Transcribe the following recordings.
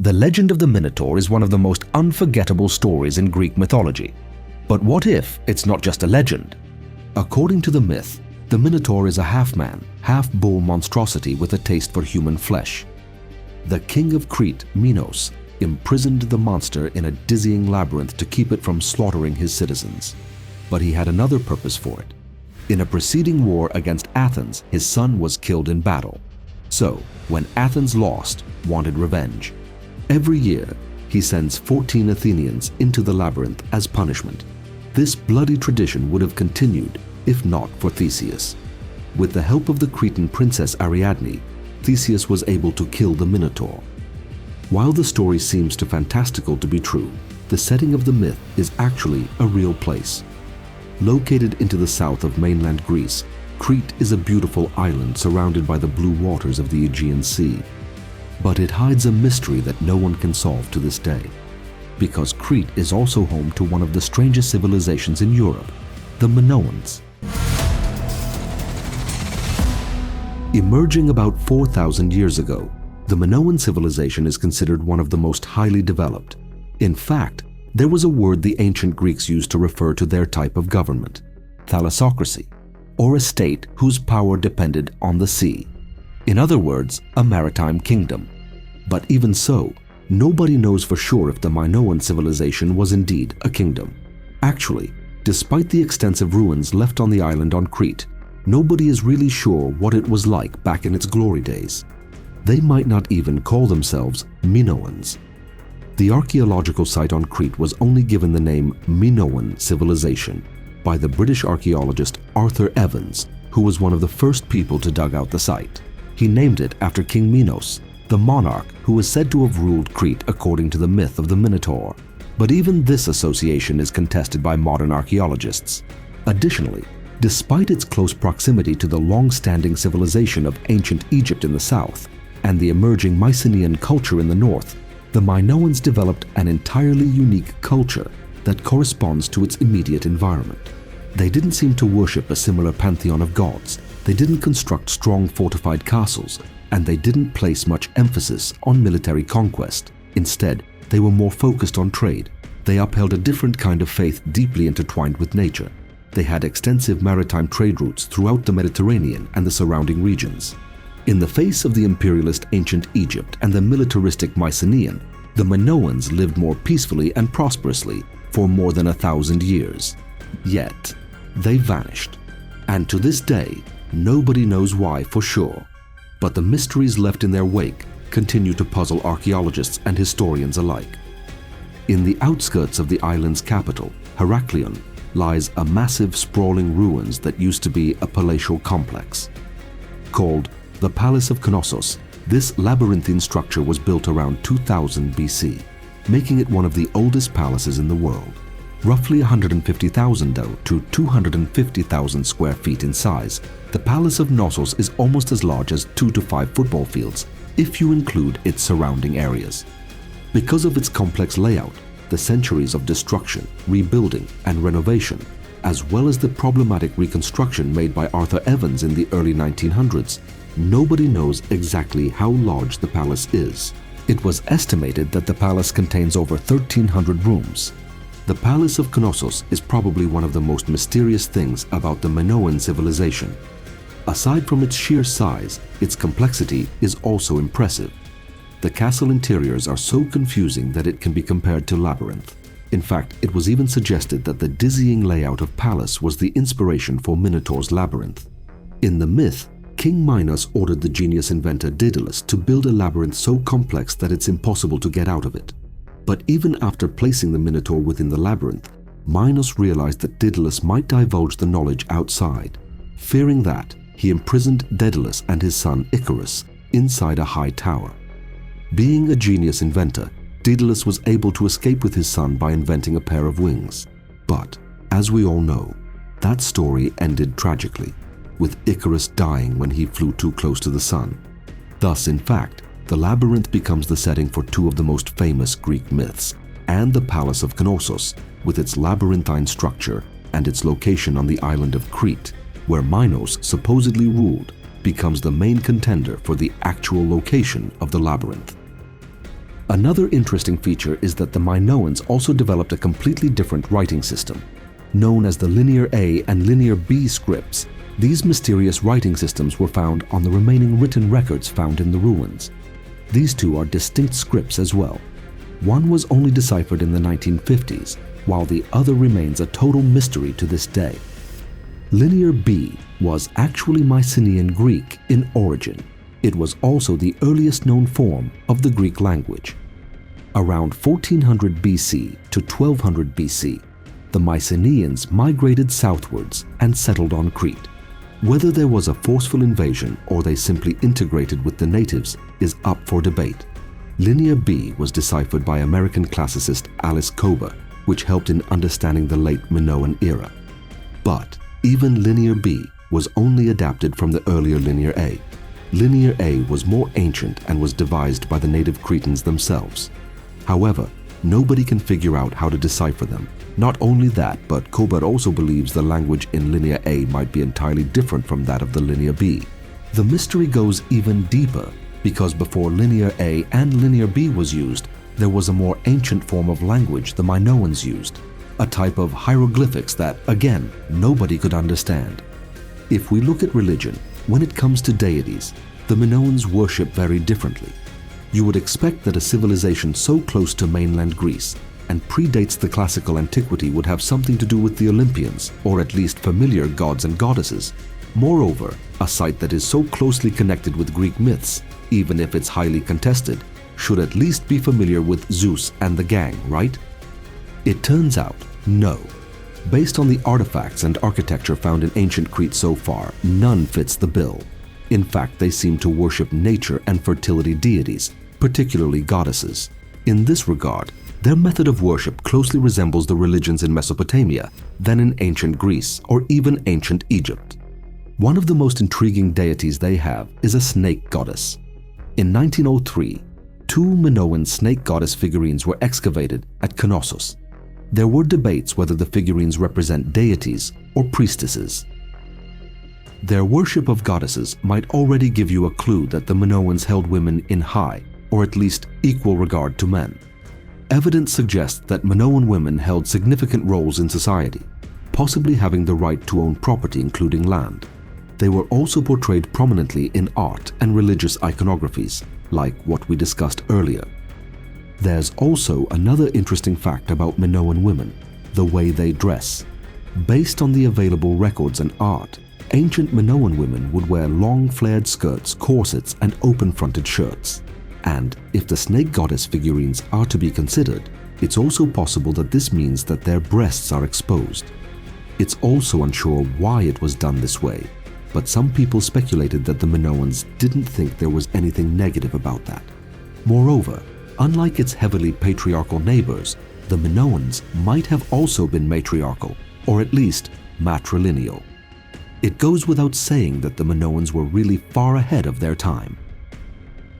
The legend of the Minotaur is one of the most unforgettable stories in Greek mythology. But what if it's not just a legend? According to the myth, the Minotaur is a half-man, half-bull monstrosity with a taste for human flesh. The king of Crete, Minos, imprisoned the monster in a dizzying labyrinth to keep it from slaughtering his citizens. But he had another purpose for it. In a preceding war against Athens, his son was killed in battle. So, when Athens lost, wanted revenge. Every year, he sends 14 Athenians into the labyrinth as punishment. This bloody tradition would have continued if not for Theseus. With the help of the Cretan Princess Ariadne, Theseus was able to kill the Minotaur. While the story seems too fantastical to be true, the setting of the myth is actually a real place. Located into the south of mainland Greece, Crete is a beautiful island surrounded by the blue waters of the Aegean Sea. But it hides a mystery that no one can solve to this day. Because Crete is also home to one of the strangest civilizations in Europe, the Minoans. Emerging about 4,000 years ago, the Minoan civilization is considered one of the most highly developed. In fact, there was a word the ancient Greeks used to refer to their type of government, thalassocracy, or a state whose power depended on the sea. In other words, a maritime kingdom. But even so, nobody knows for sure if the Minoan civilization was indeed a kingdom. Actually, despite the extensive ruins left on the island on Crete, nobody is really sure what it was like back in its glory days. They might not even call themselves Minoans. The archaeological site on Crete was only given the name Minoan civilization by the British archaeologist Arthur Evans, who was one of the first people to dug out the site. He named it after King Minos, the monarch who is said to have ruled Crete according to the myth of the Minotaur. But even this association is contested by modern archaeologists. Additionally, despite its close proximity to the long-standing civilization of ancient Egypt in the south and the emerging Mycenaean culture in the north, the Minoans developed an entirely unique culture that corresponds to its immediate environment. They didn't seem to worship a similar pantheon of gods. They didn't construct strong fortified castles, and they didn't place much emphasis on military conquest. Instead, they were more focused on trade. They upheld a different kind of faith deeply intertwined with nature. They had extensive maritime trade routes throughout the Mediterranean and the surrounding regions. In the face of the imperialist ancient Egypt and the militaristic Mycenaean, the Minoans lived more peacefully and prosperously for more than 1,000 years. Yet, they vanished. And to this day, nobody knows why for sure. But the mysteries left in their wake continue to puzzle archaeologists and historians alike. In the outskirts of the island's capital, Heraklion, lies a massive sprawling ruins that used to be a palatial complex. Called the Palace of Knossos, this labyrinthine structure was built around 2000 BC, making it one of the oldest palaces in the world. Roughly 150,000 to 250,000 square feet in size, the Palace of Knossos is almost as large as 2 to 5 football fields if you include its surrounding areas. Because of its complex layout, the centuries of destruction, rebuilding, and renovation, as well as the problematic reconstruction made by Arthur Evans in the early 1900s, nobody knows exactly how large the palace is. It was estimated that the palace contains over 1,300 rooms. The Palace of Knossos is probably one of the most mysterious things about the Minoan civilization. Aside from its sheer size, its complexity is also impressive. The castle interiors are so confusing that it can be compared to labyrinth. In fact, it was even suggested that the dizzying layout of Palace was the inspiration for Minotaur's labyrinth. In the myth, King Minos ordered the genius inventor Daedalus to build a labyrinth so complex that it's impossible to get out of it. But even after placing the Minotaur within the labyrinth, Minos realized that Daedalus might divulge the knowledge outside. Fearing that, he imprisoned Daedalus and his son Icarus inside a high tower. Being a genius inventor, Daedalus was able to escape with his son by inventing a pair of wings. But, as we all know, that story ended tragically, with Icarus dying when he flew too close to the sun. Thus, in fact, the labyrinth becomes the setting for two of the most famous Greek myths, and the Palace of Knossos, with its labyrinthine structure and its location on the island of Crete, where Minos supposedly ruled, becomes the main contender for the actual location of the labyrinth. Another interesting feature is that the Minoans also developed a completely different writing system. Known as the Linear A and Linear B scripts, these mysterious writing systems were found on the remaining written records found in the ruins. These two are distinct scripts as well. One was only deciphered in the 1950s, while the other remains a total mystery to this day. Linear B was actually Mycenaean Greek in origin. It was also the earliest known form of the Greek language. Around 1400 BC to 1200 BC, the Mycenaeans migrated southwards and settled on Crete. Whether there was a forceful invasion or they simply integrated with the natives is up for debate. Linear B was deciphered by American classicist Alice Kober, which helped in understanding the late Minoan era. But even Linear B was only adapted from the earlier Linear A. Linear A was more ancient and was devised by the native Cretans themselves. However, nobody can figure out how to decipher them. Not only that, but Kober also believes the language in Linear A might be entirely different from that of the Linear B. The mystery goes even deeper because before Linear A and Linear B was used, there was a more ancient form of language the Minoans used, a type of hieroglyphics that, again, nobody could understand. If we look at religion, when it comes to deities, the Minoans worship very differently. You would expect that a civilization so close to mainland Greece and predates the classical antiquity would have something to do with the Olympians, or at least familiar gods and goddesses. Moreover, a site that is so closely connected with Greek myths, even if it's highly contested, should at least be familiar with Zeus and the gang, right? It turns out, no. Based on the artifacts and architecture found in ancient Crete so far, none fits the bill. In fact, they seem to worship nature and fertility deities, particularly goddesses. In this regard, their method of worship closely resembles the religions in Mesopotamia than in ancient Greece or even ancient Egypt. One of the most intriguing deities they have is a snake goddess. In 1903, 2 Minoan snake goddess figurines were excavated at Knossos. There were debates whether the figurines represent deities or priestesses. Their worship of goddesses might already give you a clue that the Minoans held women in high, or at least equal regard to men. Evidence suggests that Minoan women held significant roles in society, possibly having the right to own property including land. They were also portrayed prominently in art and religious iconographies, like what we discussed earlier. There's also another interesting fact about Minoan women, the way they dress. Based on the available records and art, ancient Minoan women would wear long flared skirts, corsets, and open-fronted shirts. And if the snake goddess figurines are to be considered, it's also possible that this means that their breasts are exposed. It's also unsure why it was done this way, but some people speculated that the Minoans didn't think there was anything negative about that. Moreover, unlike its heavily patriarchal neighbors, the Minoans might have also been matriarchal, or at least matrilineal. It goes without saying that the Minoans were really far ahead of their time.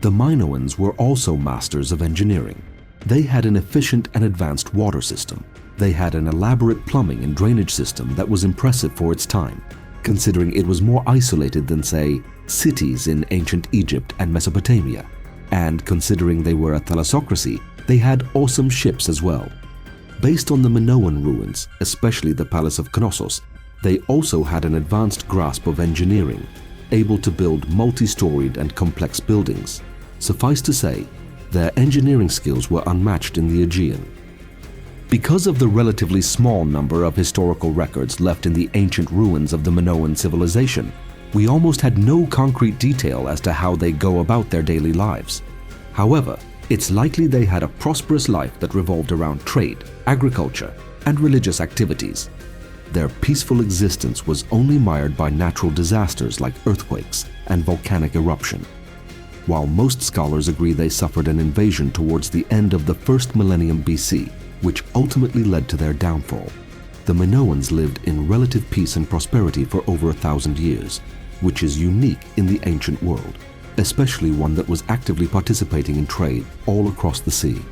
The Minoans were also masters of engineering. They had an efficient and advanced water system. They had an elaborate plumbing and drainage system that was impressive for its time, considering it was more isolated than, say, cities in ancient Egypt and Mesopotamia. And considering they were a thalassocracy, they had awesome ships as well. Based on the Minoan ruins, especially the Palace of Knossos, they also had an advanced grasp of engineering, able to build multi-storied and complex buildings. Suffice to say, their engineering skills were unmatched in the Aegean. Because of the relatively small number of historical records left in the ancient ruins of the Minoan civilization, we almost had no concrete detail as to how they go about their daily lives. However, it's likely they had a prosperous life that revolved around trade, agriculture, and religious activities. Their peaceful existence was only mired by natural disasters like earthquakes and volcanic eruption. While most scholars agree they suffered an invasion towards the end of the first millennium BC, which ultimately led to their downfall, the Minoans lived in relative peace and prosperity for over 1,000 years, which is unique in the ancient world, especially one that was actively participating in trade all across the sea.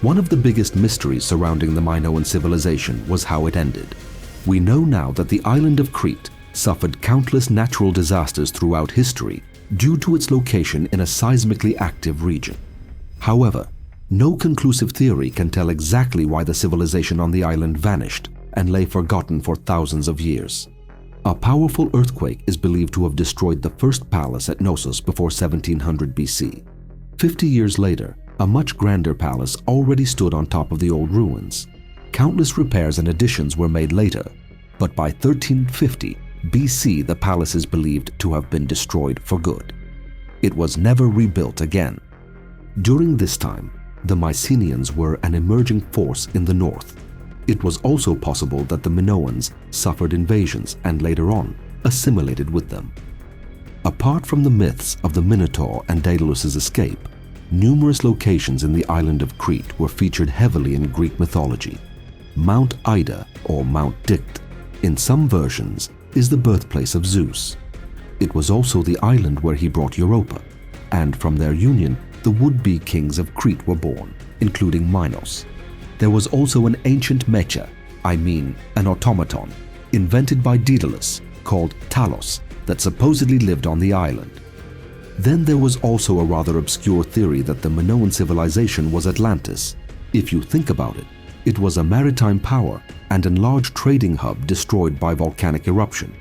One of the biggest mysteries surrounding the Minoan civilization was how it ended. We know now that the island of Crete suffered countless natural disasters throughout history due to its location in a seismically active region. However, no conclusive theory can tell exactly why the civilization on the island vanished and lay forgotten for thousands of years. A powerful earthquake is believed to have destroyed the first palace at Knossos before 1700 BC. 50 years later, a much grander palace already stood on top of the old ruins. Countless repairs and additions were made later, but by 1350 BC the palace is believed to have been destroyed for good. It was never rebuilt again. During this time, the Mycenaeans were an emerging force in the north. It was also possible that the Minoans suffered invasions and later on assimilated with them. Apart from the myths of the Minotaur and Daedalus's escape, numerous locations in the island of Crete were featured heavily in Greek mythology. Mount Ida, or Mount Dicte, in some versions, is the birthplace of Zeus. It was also the island where he brought Europa, and from their union, the would-be kings of Crete were born, including Minos. There was also an ancient mecha, an automaton, invented by Daedalus, called Talos, that supposedly lived on the island. Then there was also a rather obscure theory that the Minoan civilization was Atlantis. If you think about it, it was a maritime power and a large trading hub destroyed by volcanic eruption.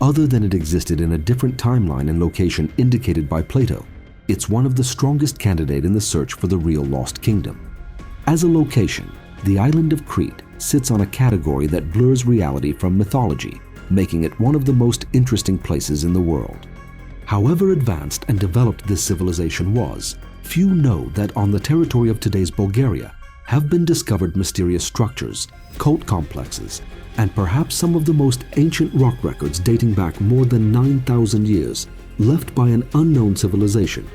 Other than it existed in a different timeline and location indicated by Plato, it's one of the strongest candidates in the search for the real lost kingdom. As a location, the island of Crete sits on a category that blurs reality from mythology, making it one of the most interesting places in the world. However advanced and developed this civilization was, few know that on the territory of today's Bulgaria have been discovered mysterious structures, cult complexes, and perhaps some of the most ancient rock records dating back more than 9,000 years, left by an unknown civilization.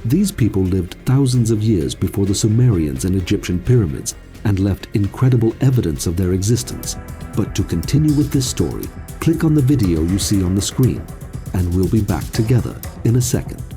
These people lived thousands of years before the Sumerians and Egyptian pyramids and left incredible evidence of their existence. But to continue with this story, click on the video you see on the screen, and we'll be back together in a second.